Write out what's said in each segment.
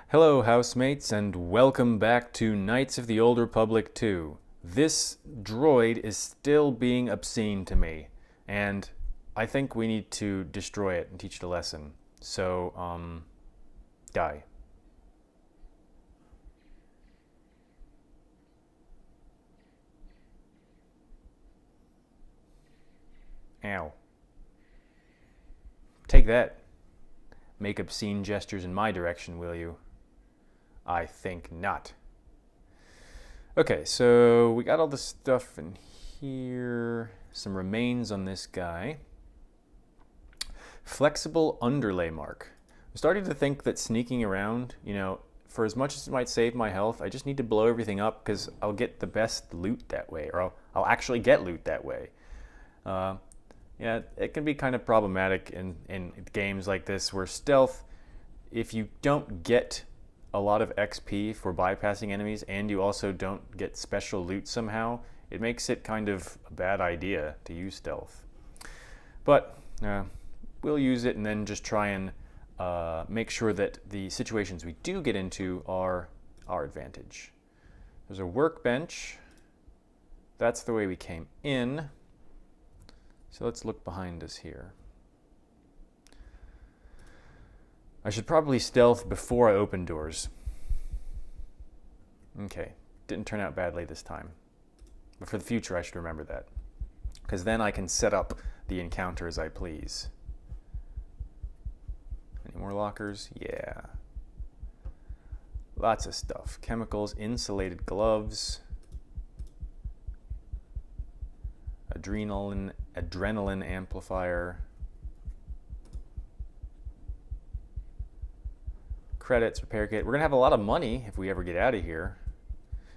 Hello, housemates, and welcome back to Knights of the Old Republic 2. This droid is still being obscene to me, and I think we need to destroy it and teach it a lesson. So, die. Ow. Take that. Make obscene gestures in my direction, will you? I think not. Okay, so we got all the stuff in here. Some remains on this guy. Flexible underlay mark. I'm starting to think that sneaking around, for as much as it might save my health, I just need to blow everything up because I'll get the best loot that way, or I'll actually get loot that way. Yeah, it can be kind of problematic in games like this where stealth, if you don't get a lot of XP for bypassing enemies and you also don't get special loot somehow, it makes it kind of a bad idea to use stealth. But we'll use it and then just try and make sure that the situations we do get into are our advantage. There's a workbench. That's the way we came in. So let's look behind us here. I should probably stealth before I open doors. Okay, didn't turn out badly this time. But for the future, I should remember that. Because then I can set up the encounter as I please. Any more lockers? Yeah. Lots of stuff. Chemicals, insulated gloves. Adrenaline amplifier. Credits, repair kit. We're going to have a lot of money if we ever get out of here.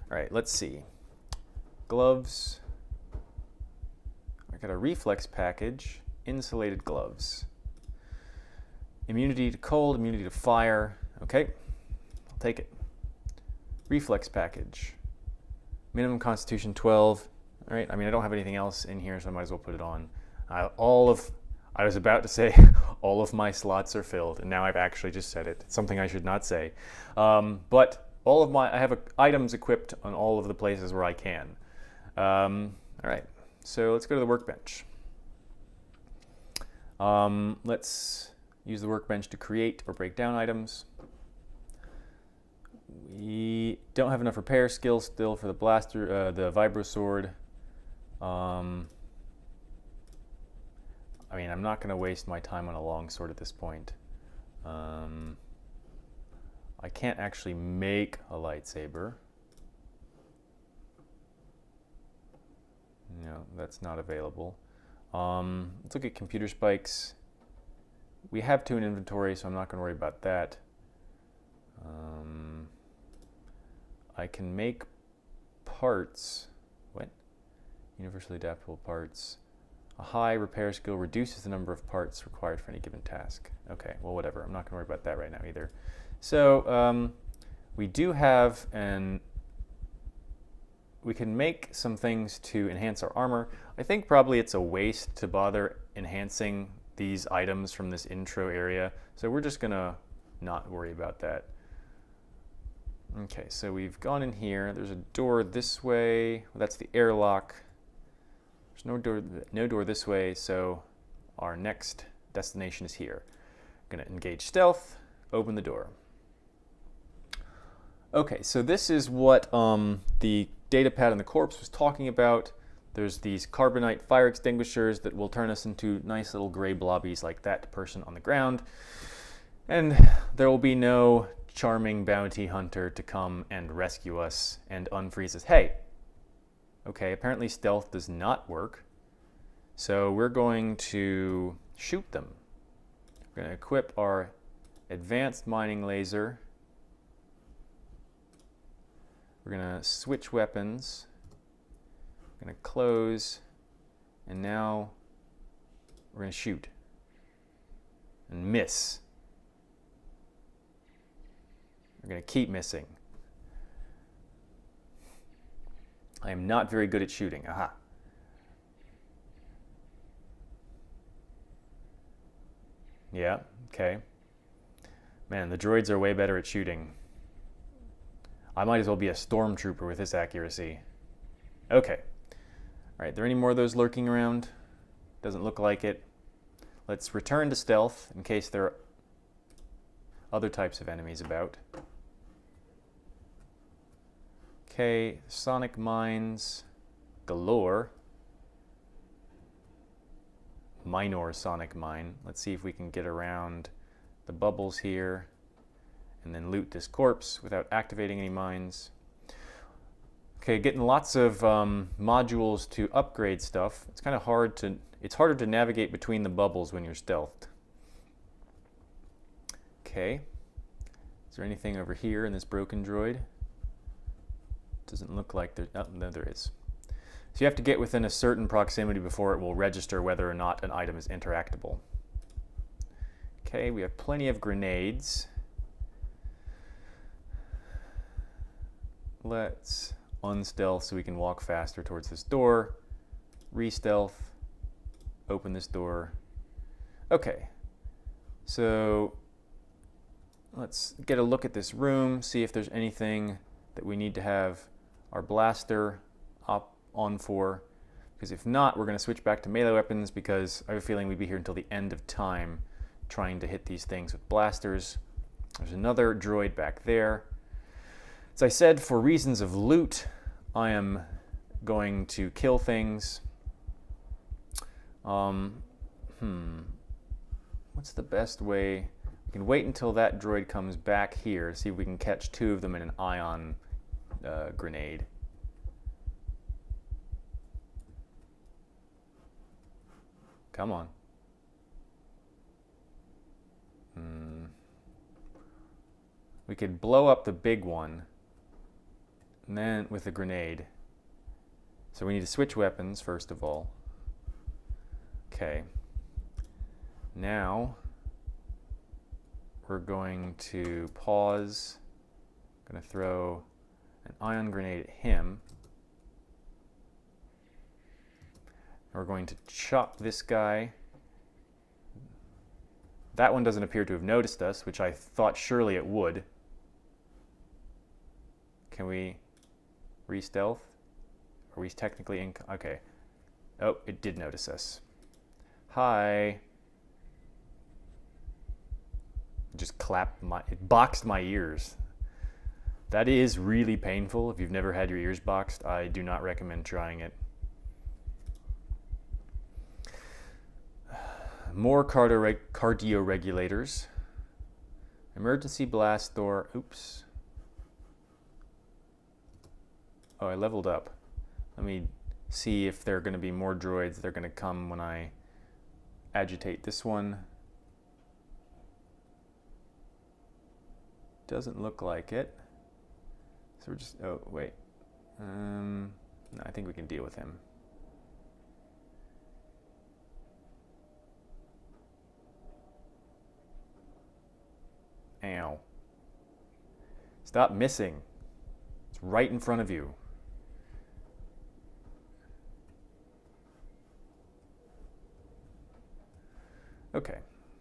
All right, let's see. Gloves. I got a reflex package. Insulated gloves. Immunity to cold, immunity to fire. Okay, I'll take it. Reflex package. Minimum constitution 12. All right, I mean, I don't have anything else in here, so I might as well put it on. I was about to say all of my slots are filled, and now I've actually just said it. It's something I should not say. But I have items equipped on all of the places where I can. All right, so let's go to the workbench. Let's use the workbench to create or break down items. We don't have enough repair skills still for the blaster, the vibro sword. I mean, I'm not going to waste my time on a longsword at this point. I can't actually make a lightsaber. No, that's not available. Let's look at computer spikes. We have 2 in inventory, so I'm not going to worry about that. I can make parts. What? Universally adaptable parts. A high repair skill reduces the number of parts required for any given task. Okay, well, whatever. I'm not going to worry about that right now either. So we do have we can make some things to enhance our armor. I think probably it's a waste to bother enhancing these items from this intro area. So we're just going to not worry about that. Okay, so we've gone in here. There's a door this way. Well, that's the airlock. There's no door this way, so our next destination is here. I'm going to engage stealth, open the door. Okay, so this is what the datapad on the corpse was talking about. There's these carbonite fire extinguishers that will turn us into nice little gray blobbies like that person on the ground. And there will be no charming bounty hunter to come and rescue us and unfreeze us. Hey! Okay, apparently stealth does not work. So we're going to shoot them. We're going to equip our advanced mining laser. We're going to switch weapons. We're going to close. And now we're going to shoot. And miss. We're going to keep missing. I am not very good at shooting. Aha. Yeah, okay. Man, the droids are way better at shooting. I might as well be a stormtrooper with this accuracy. Okay. All right, are there any more of those lurking around? Doesn't look like it. Let's return to stealth in case there are other types of enemies about. Okay, sonic mines galore. Minor sonic mine. Let's see if we can get around the bubbles here and then loot this corpse without activating any mines. Okay, getting lots of modules to upgrade stuff. It's kind of hard to, it's harder to navigate between the bubbles when you're stealthed. Okay, is there anything over here in this broken droid? Doesn't look like there, oh, no, there is. So you have to get within a certain proximity before it will register whether or not an item is interactable. Okay, we have plenty of grenades. Let's unstealth so we can walk faster towards this door. Re-stealth, open this door. Okay, so let's get a look at this room, see if there's anything that we need to have our blaster up on for, because if not, we're going to switch back to melee weapons, because I have a feeling we'd be here until the end of time trying to hit these things with blasters. There's another droid back there. As I said, for reasons of loot, I am going to kill things. What's the best way? We can wait until that droid comes back here, see if we can catch two of them in an ion grenade. Come on. We could blow up the big one, and then with a grenade. So we need to switch weapons first of all. Okay. Now we're going to pause. I'm going to throw an ion grenade at him. We're going to chop this guy. That one doesn't appear to have noticed us, which I thought surely it would. Can we re-stealth? Are we technically in? Okay. Oh, it did notice us. Hi. Just clapped my, it boxed my ears. That is really painful. If you've never had your ears boxed, I do not recommend trying it. More cardio regulators. Emergency blast door. Oops. Oh, I leveled up. Let me see if there are going to be more droids that are going to come when I agitate this one. Doesn't look like it. So we're just, oh, wait. No, I think we can deal with him. Ow. Stop missing. It's right in front of you. Okay,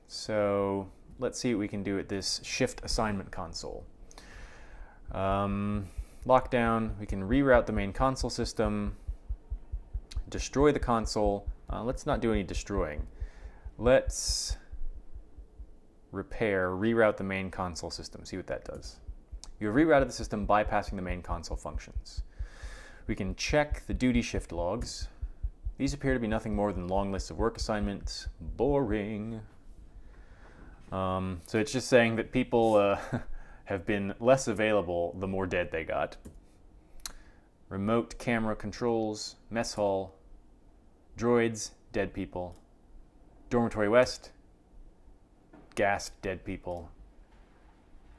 so let's see what we can do at this shift assignment console. Lockdown, we can reroute the main console system, destroy the console. Let's not do any destroying. Let's reroute the main console system, see what that does. You have rerouted the system bypassing the main console functions. We can check the duty shift logs. These appear to be nothing more than long lists of work assignments. Boring. So it's just saying that people have been less available the more dead they got. Remote camera controls, mess hall, droids, dead people. Dormitory West, gassed dead people.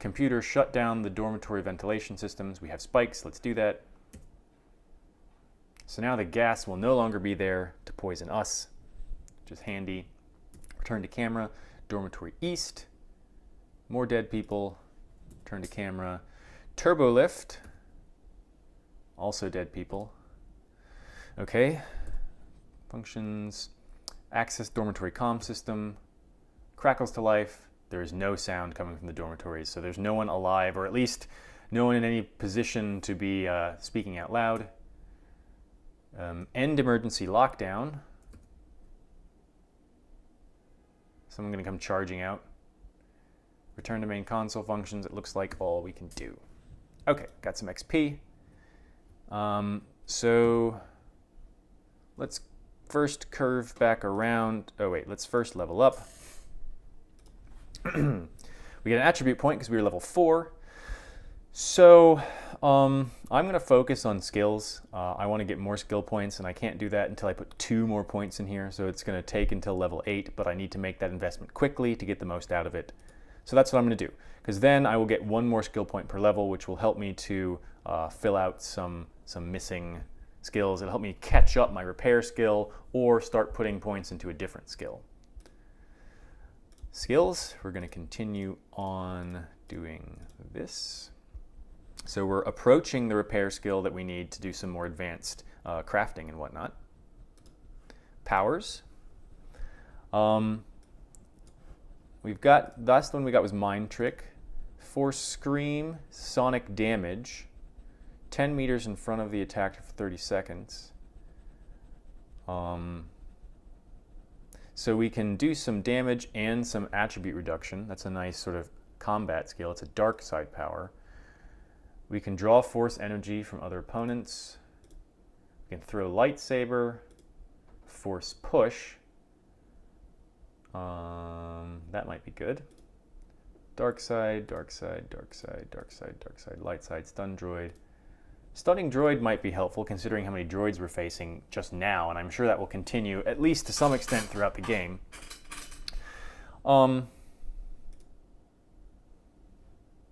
Computer shut down the dormitory ventilation systems. We have spikes, let's do that. So now the gas will no longer be there to poison us, which is handy. Return to camera, dormitory east, more dead people, turn to camera. Turbo lift, also dead people. Okay, functions, access dormitory comm system, crackles to life, there is no sound coming from the dormitories. So there's no one alive, or at least no one in any position to be speaking out loud. End emergency lockdown. Someone going to come charging out. Return to main console functions. It looks like all we can do. Okay, got some XP. So let's first curve back around. Oh wait, let's first level up. We get an attribute point because we were level 4. So I'm going to focus on skills. I want to get more skill points, and I can't do that until I put 2 more points in here. So it's going to take until level 8, but I need to make that investment quickly to get the most out of it. So that's what I'm going to do, because then I will get 1 more skill point per level, which will help me to fill out some missing skills. It'll help me catch up my repair skill or start putting points into a different skill. Skills, we're going to continue on doing this. So we're approaching the repair skill that we need to do some more advanced crafting and whatnot. Powers. We've got, the last one we got was Mind Trick. Force Scream, Sonic Damage. 10 meters in front of the attacker for 30 seconds. So we can do some damage and some attribute reduction. That's a nice sort of combat skill. It's a dark side power. We can draw force energy from other opponents. We can throw lightsaber, force push. That might be good. Dark side, dark side, dark side, dark side, dark side, light side, stun droid. Stunning droid might be helpful considering how many droids we're facing just now, and I'm sure that will continue at least to some extent throughout the game.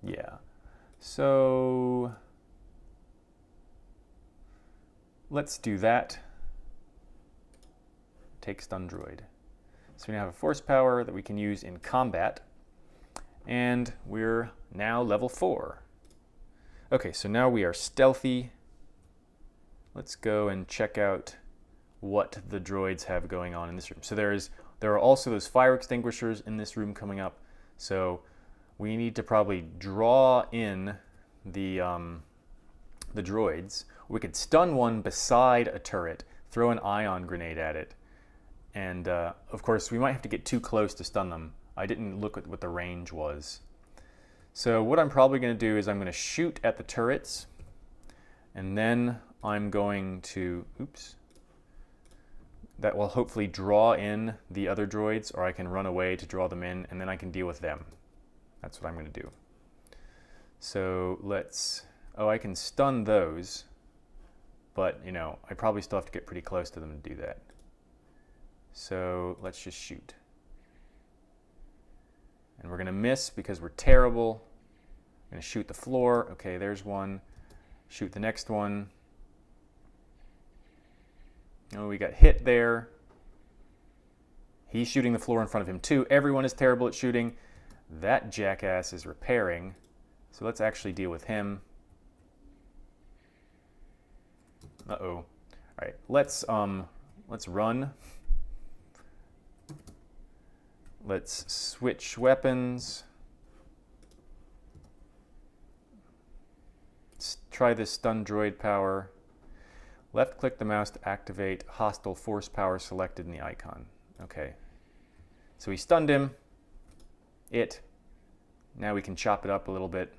Yeah. So let's do that. Take stun droid. So we now have a force power that we can use in combat, and we're now level 4. Okay, so now we are stealthy. Let's go and check out what the droids have going on in this room. So there are also those fire extinguishers in this room coming up. So we need to probably draw in the droids. We could stun one beside a turret, throw an ion grenade at it, and of course we might have to get too close to stun them. I didn't look at what the range was. So what I'm probably going to do is I'm going to shoot at the turrets, and then I'm going to, that will hopefully draw in the other droids, or I can run away to draw them in, and then I can deal with them. That's what I'm going to do. So let's, I can stun those, but you know, I probably still have to get pretty close to them to do that. So let's just shoot. And we're going to miss because we're terrible. I'm going to shoot the floor. Okay, there's one. Shoot the next one. Oh, we got hit there. He's shooting the floor in front of him too. Everyone is terrible at shooting. That jackass is repairing. So let's actually deal with him. Uh-oh. All right, let's run. Let's switch weapons. Let's try this stun droid power. Left click the mouse to activate hostile force power selected in the icon. Okay. So we stunned him. Now we can chop it up a little bit.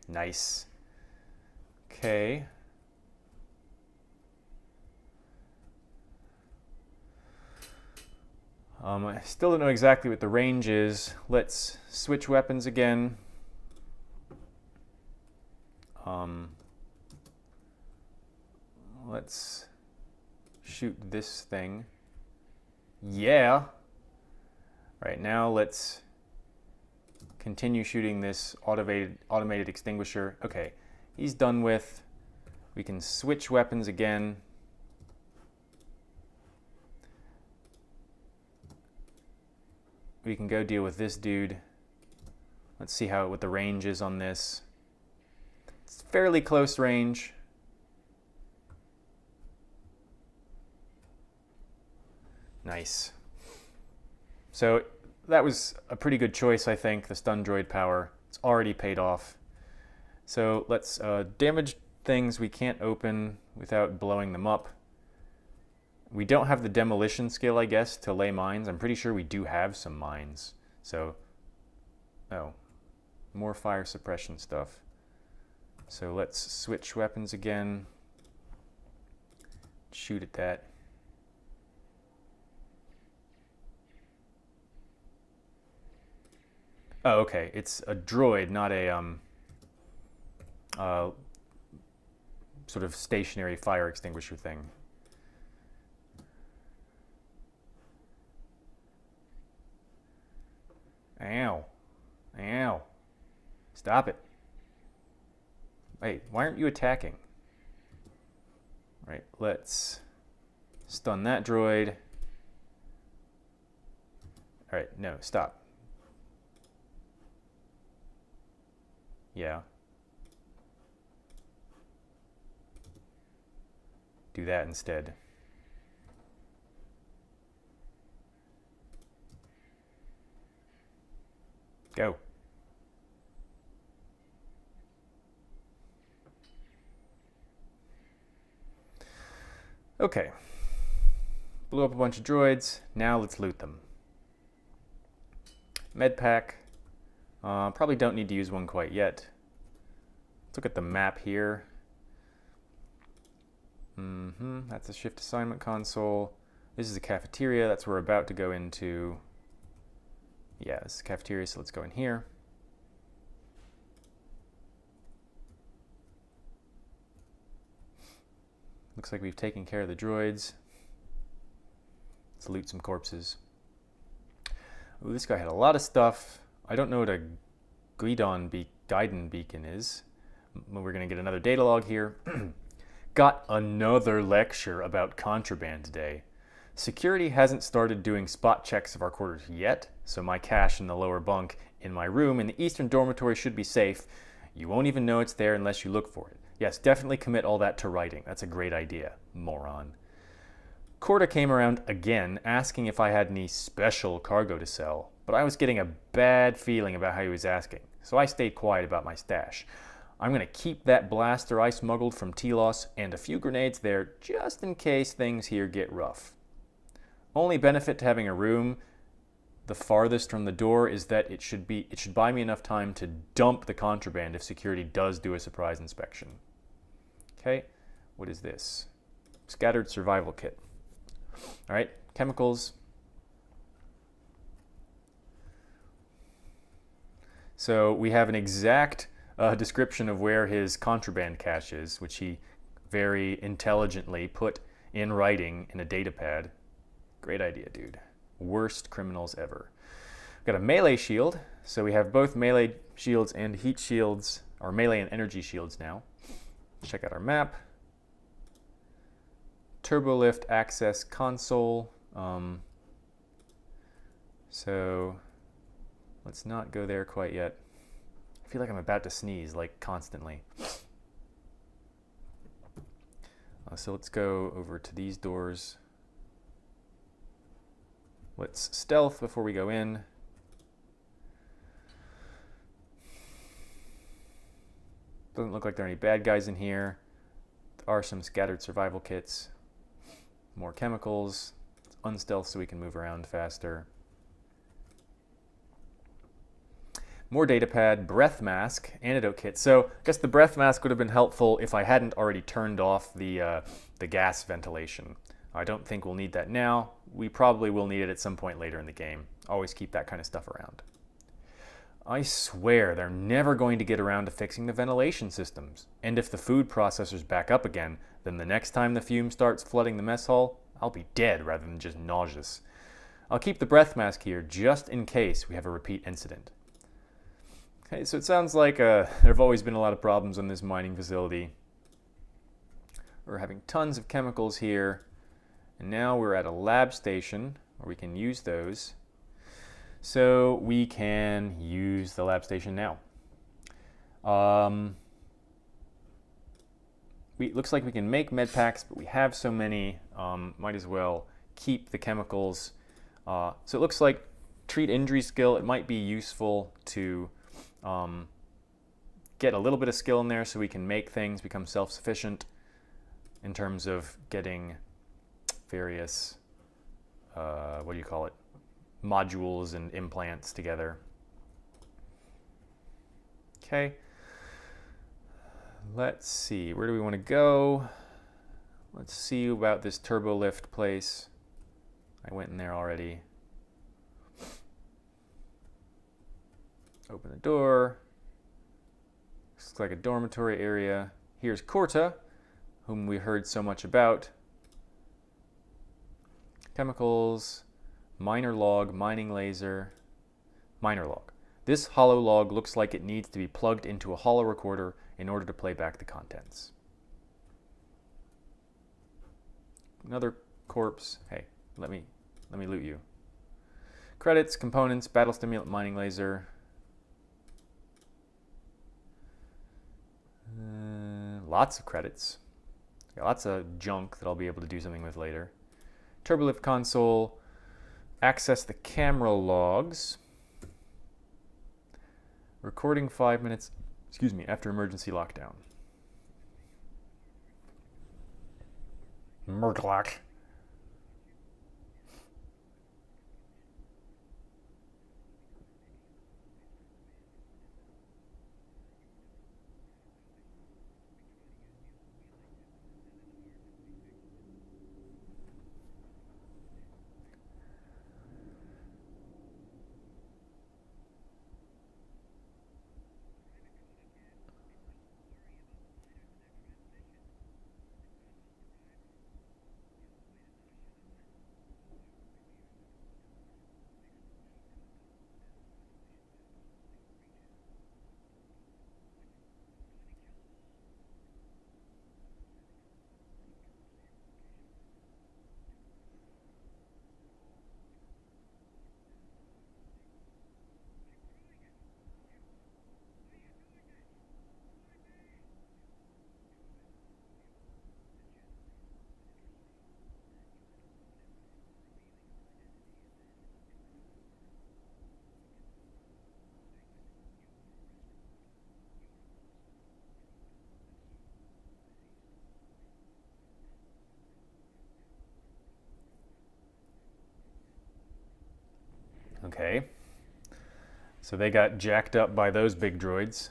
Nice. Okay. I still don't know exactly what the range is. Let's switch weapons again. Let's shoot this thing. Yeah. Right, now let's continue shooting this automated extinguisher. Okay, he's done with. We can switch weapons again. We can go deal with this dude. Let's see what the range is on this. It's fairly close range. Nice. So that was a pretty good choice, I think, the stun droid power. It's already paid off. So let's damage things we can't open without blowing them up. We don't have the demolition skill, I guess, to lay mines. I'm pretty sure we do have some mines. So, oh, more fire suppression stuff. So let's switch weapons again. Shoot at that. Oh, okay. It's a droid, not a sort of stationary fire extinguisher thing. Ow. Ow. Stop it. Wait, why aren't you attacking? Right, let's stun that droid. All right, no, stop. Yeah. Do that instead. Go. Okay. Blew up a bunch of droids. Now let's loot them. Med pack. Probably don't need to use one quite yet. Let's look at the map here. That's the shift assignment console. This is the cafeteria. That's what we're about to go into. Yeah, this is the cafeteria, so let's go in here. Looks like we've taken care of the droids. Let's loot some corpses. Ooh, this guy had a lot of stuff. I don't know what a Gaiden beacon is. We're going to get another data log here. Got another lecture about contraband today. Security hasn't started doing spot checks of our quarters yet, so my cache in the lower bunk in my room in the eastern dormitory should be safe. You won't even know it's there unless you look for it. Yes, definitely commit all that to writing. That's a great idea, moron. Corda came around again, asking if I had any special cargo to sell, but I was getting a bad feeling about how he was asking, so I stayed quiet about my stash. I'm going to keep that blaster I smuggled from Telos and a few grenades there just in case things here get rough. Only benefit to having a room the farthest from the door is that it should buy me enough time to dump the contraband if security does do a surprise inspection. Okay, what is this? Scattered survival kit. All right, chemicals. So we have an exact description of where his contraband cache is, which he very intelligently put in writing in a data pad. Great idea, dude. Worst criminals ever. We've got a melee shield, so we have both melee shields and heat shields, or melee and energy shields now. Check out our map. Turbolift access console. So let's not go there quite yet. I feel like I'm about to sneeze, like constantly. So let's go over to these doors. Let's stealth before we go in. Doesn't look like there are any bad guys in here. There are some scattered survival kits. More chemicals. Let's unstealth so we can move around faster. More data pad, breath mask, antidote kit. So I guess the breath mask would have been helpful if I hadn't already turned off the gas ventilation. I don't think we'll need that now. We probably will need it at some point later in the game. Always keep that kind of stuff around. I swear they're never going to get around to fixing the ventilation systems. And if the food processor's back up again, then the next time the fume starts flooding the mess hall, I'll be dead rather than just nauseous. I'll keep the breath mask here just in case we have a repeat incident. Okay, so it sounds like there have always been a lot of problems on this mining facility. We're having tons of chemicals here. And now we're at a lab station where we can use those. So we can use the lab station now. Looks like we can make med packs, but we have so many, might as well keep the chemicals. So it looks like treat injury skill. It might be useful to get a little bit of skill in there so we can make things, become self-sufficient in terms of getting various, what do you call it, modules and implants together. Okay, let's see, where do we want to go? Let's see about this turbo lift place. I went in there already. Open the door. Looks like a dormitory area. Here's Korta, whom we heard so much about. Chemicals, miner log, mining laser, miner log. This hollow log looks like it needs to be plugged into a hollow recorder in order to play back the contents. Another corpse. Hey, let me loot you. Credits, components, battle stimulant, mining laser. Lots of credits. Got lots of junk that I'll be able to do something with later. Turbolift console. Access the camera logs. Recording 5 minutes, after emergency lockdown. Murglock. Okay, so they got jacked up by those big droids.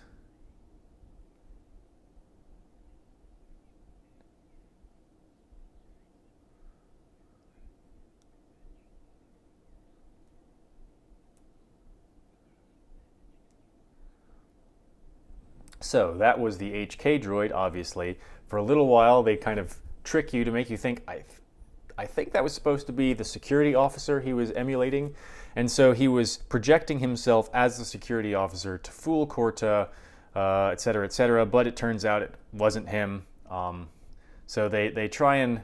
So that was the HK droid, obviously. For a little while, they kind of trick you to make you think, I think that was supposed to be the security officer he was emulating. And so he was projecting himself as the security officer to fool Korta, et cetera, but it turns out it wasn't him. So they try and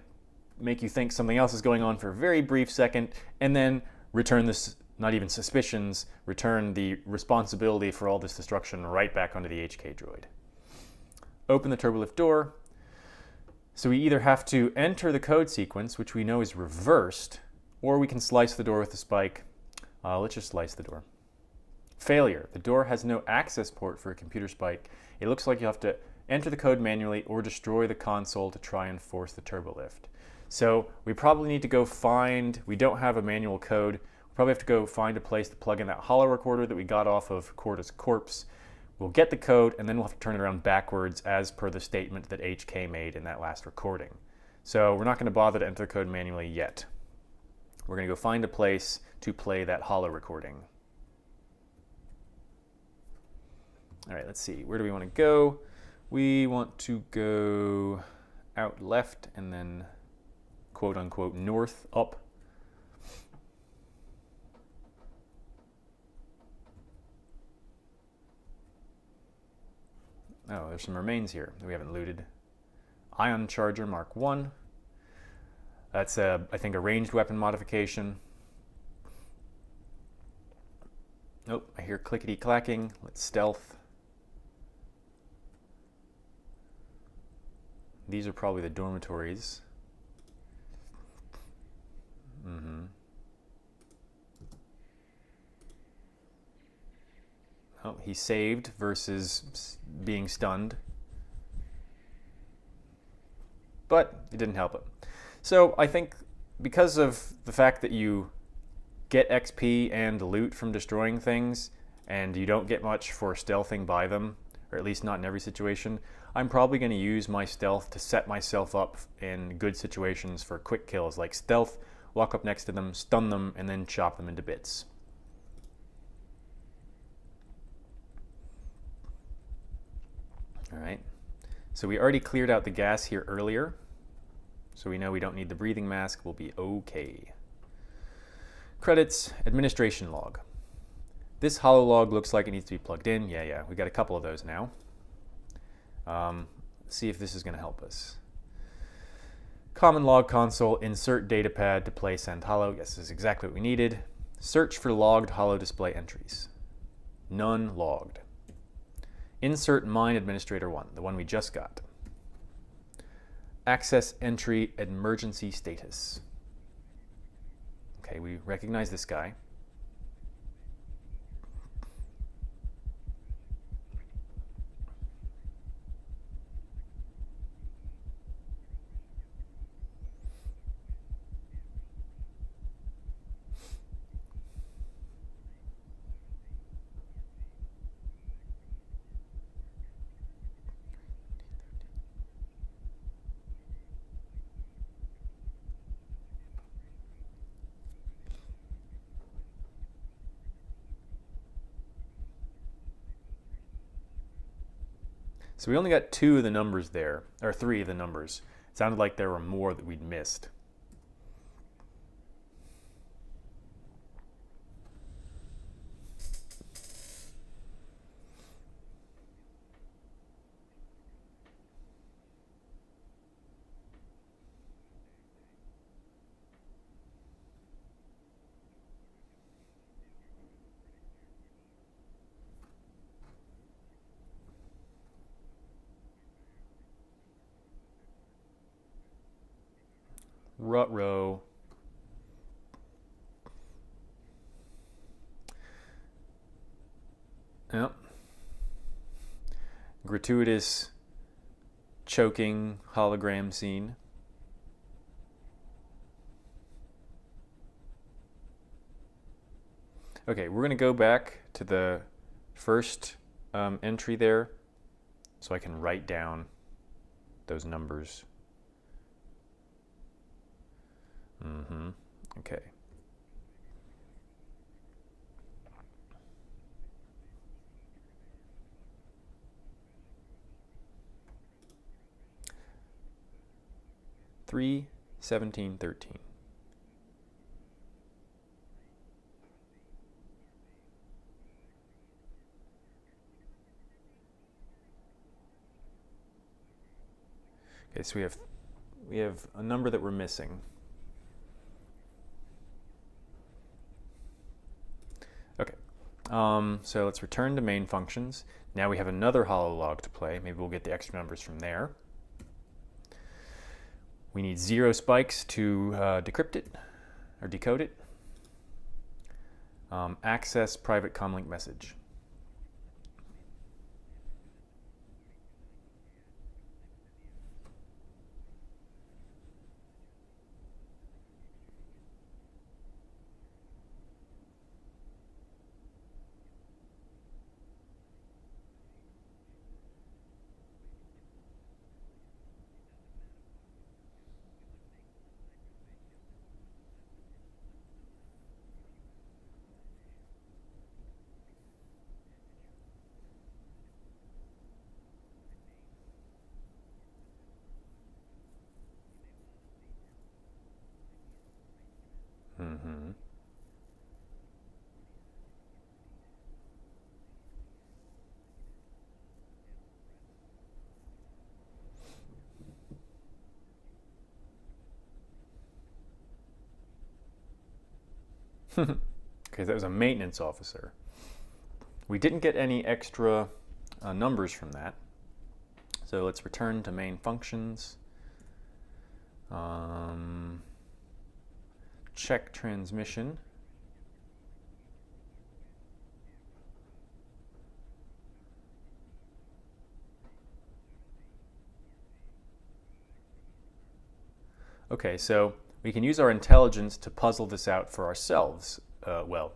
make you think something else is going on for a very brief second, and then return this, not even suspicions, return the responsibility for all this destruction right back onto the HK droid. Open the turbolift door. So we either have to enter the code sequence, which we know is reversed, or we can slice the door with a spike. Let's just slice the door. Failure. The door has no access port for a computer spike. It looks like you'll have to enter the code manually or destroy the console to try and force the turbolift. So we probably need to go find, we don't have a manual code, we probably have to go find a place to plug in that hollow recorder that we got off of Korta's corpse. We'll get the code, and then we'll have to turn it around backwards as per the statement that HK made in that last recording. So we're not going to bother to enter the code manually yet. We're going to go find a place to play that hollow recording. All right, let's see. Where do we want to go? We want to go out left and then quote unquote north up. Oh, there's some remains here that we haven't looted. Ion Charger Mark 1. That's, I think, a ranged weapon modification. Oh, I hear clickety clacking. Let's stealth. These are probably the dormitories. Oh, he saved versus being stunned. But it didn't help him. So I think because of the fact that you get XP and loot from destroying things, and you don't get much for stealthing by them, or at least not in every situation, I'm probably going to use my stealth to set myself up in good situations for quick kills, like stealth, walk up next to them, stun them, and then chop them into bits. All right, so we already cleared out the gas here earlier, so we know we don't need the breathing mask. We'll be okay. Credits, administration log. This holo log looks like it needs to be plugged in. Yeah, we got a couple of those now. See if this is going to help us. Common log console, insert datapad to play send holo. Yes, this is exactly what we needed. Search for logged holo display entries. None logged. Insert mine administrator 1, the one we just got. Access entry emergency status. Okay, we recognize this guy. So we only got 2 of the numbers there, or 3 of the numbers. It sounded like there were more that we'd missed. Rut-row. Yep. Gratuitous choking hologram scene. Okay, we're going to go back to the first entry there so I can write down those numbers. Okay. Three, 17, 13. Okay, so we have a number that we're missing. Okay, so let's return to main functions. Now we have another holo log to play. Maybe we'll get the extra numbers from there. We need 0 spikes to decrypt it or decode it. Access private comlink message. Okay, that was a maintenance officer. We didn't get any extra numbers from that. So let's return to main functions. Check transmission. Okay, so we can use our intelligence to puzzle this out for ourselves. Well,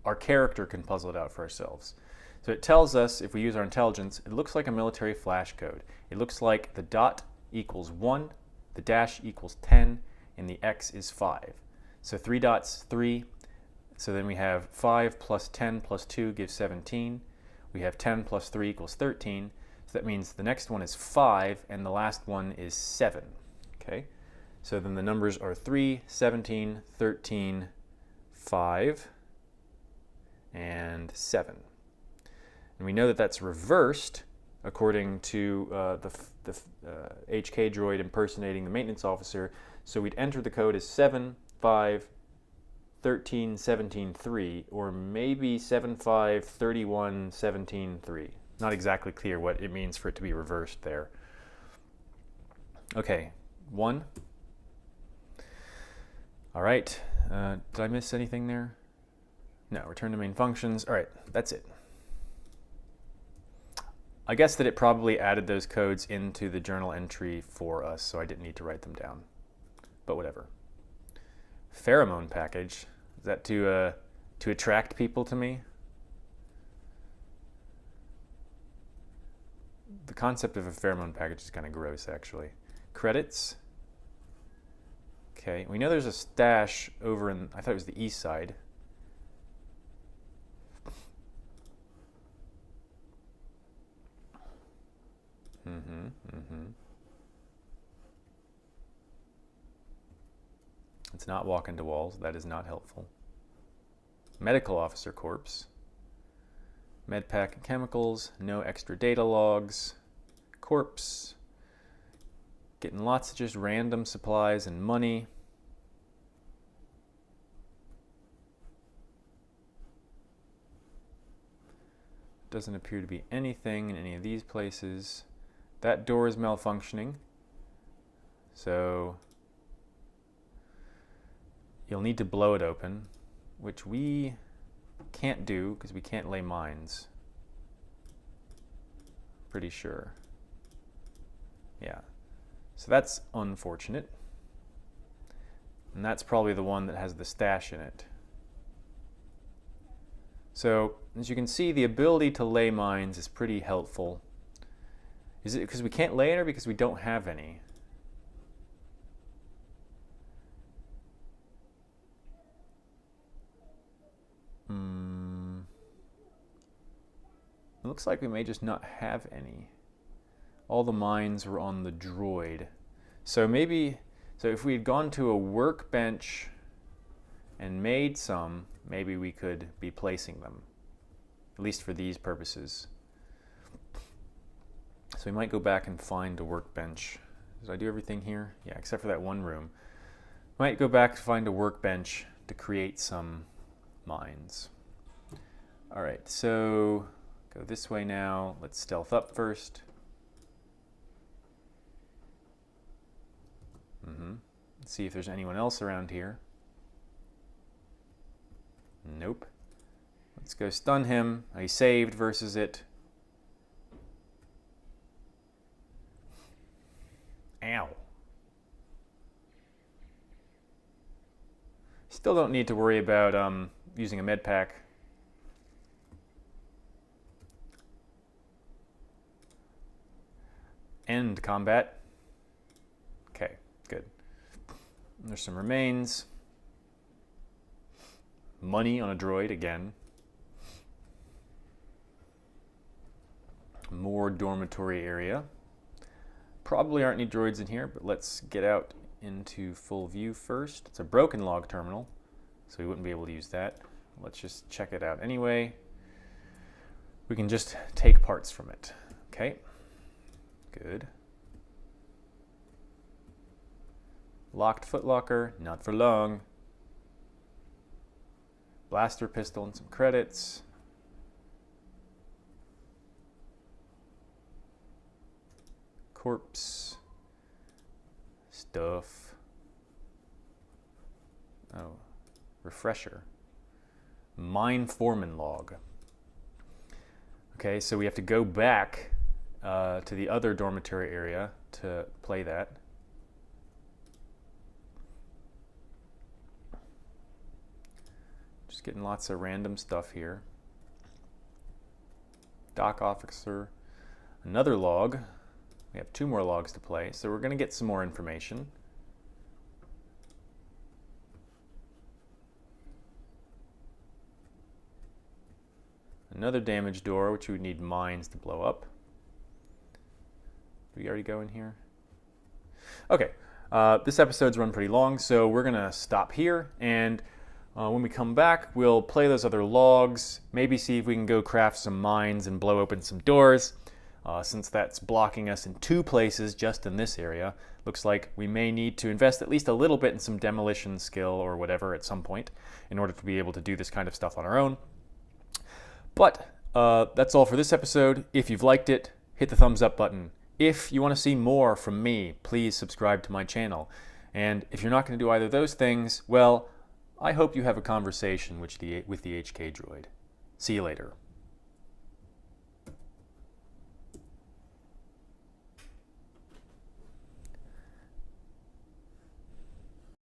our character can puzzle it out for ourselves. So it tells us, if we use our intelligence, it looks like a military flash code. It looks like the dot equals 1, the dash equals 10, and the X is 5. So 3 dots, 3. So then we have 5 plus 10 plus 2 gives 17. We have 10 plus 3 equals 13. So that means the next one is 5, and the last one is 7. Okay? So then the numbers are 3, 17, 13, 5, and 7. And we know that that's reversed according to the HK droid impersonating the maintenance officer. So we'd enter the code as 7, 5, 13, 17, 3, or maybe 7, 5, 31, 17, 3. Not exactly clear what it means for it to be reversed there. Okay, 1. All right, did I miss anything there? No, return to main functions. All right, that's it. I guess that it probably added those codes into the journal entry for us, so I didn't need to write them down. But whatever. Pheromone package. Is that to attract people to me? The concept of a pheromone package is kind of gross, actually. Credits. Okay, we know there's a stash over in, I thought it was the east side. It's not walk into walls. That is not helpful. Medical officer corpse. Medpack and chemicals. No extra data logs. Corpse. Getting lots of just random supplies and money. Doesn't appear to be anything in any of these places. That door is malfunctioning. So you'll need to blow it open, which we can't do because we can't lay mines. Pretty sure. Yeah. So that's unfortunate. And that's probably the one that has the stash in it. So as you can see, the ability to lay mines is pretty helpful. Is it because we can't lay it or because we don't have any? It looks like we may just not have any. All the mines were on the droid. So maybe, so if we had gone to a workbench and made some, maybe we could be placing them, at least for these purposes. So we might go back and find a workbench. Did I do everything here? Yeah, except for that one room. Might go back to find a workbench to create some mines. All right, so go this way now. Let's stealth up first. Let's see if there's anyone else around here. Nope. Let's go stun him. He saved versus it. Ow. Still don't need to worry about using a med pack. End combat. Okay, good. There's some remains. Money on a droid again. More dormitory area. Probably aren't any droids in here, but let's get out into full view first. It's a broken log terminal, so we wouldn't be able to use that. Let's just check it out anyway. We can just take parts from it. Okay, good. Locked footlocker, not for long. Blaster pistol and some credits. Corpse. Stuff. Oh, refresher. Mine foreman log. Okay, so we have to go back to the other dormitory area to play that. Just getting lots of random stuff here. Dock officer, another log. We have 2 more logs to play, so we're going to get some more information. Another damaged door, which we would need mines to blow up. Did we already go in here? Okay, this episode's run pretty long, so we're going to stop here, and when we come back, we'll play those other logs, maybe see if we can go craft some mines and blow open some doors. Since that's blocking us in 2 places just in this area, looks like we may need to invest at least a little bit in some demolition skill or whatever at some point in order to be able to do this kind of stuff on our own. But that's all for this episode. If you've liked it, hit the thumbs up button. If you want to see more from me, please subscribe to my channel. And if you're not going to do either of those things, well, I hope you have a conversation with the HK Droid. See you later.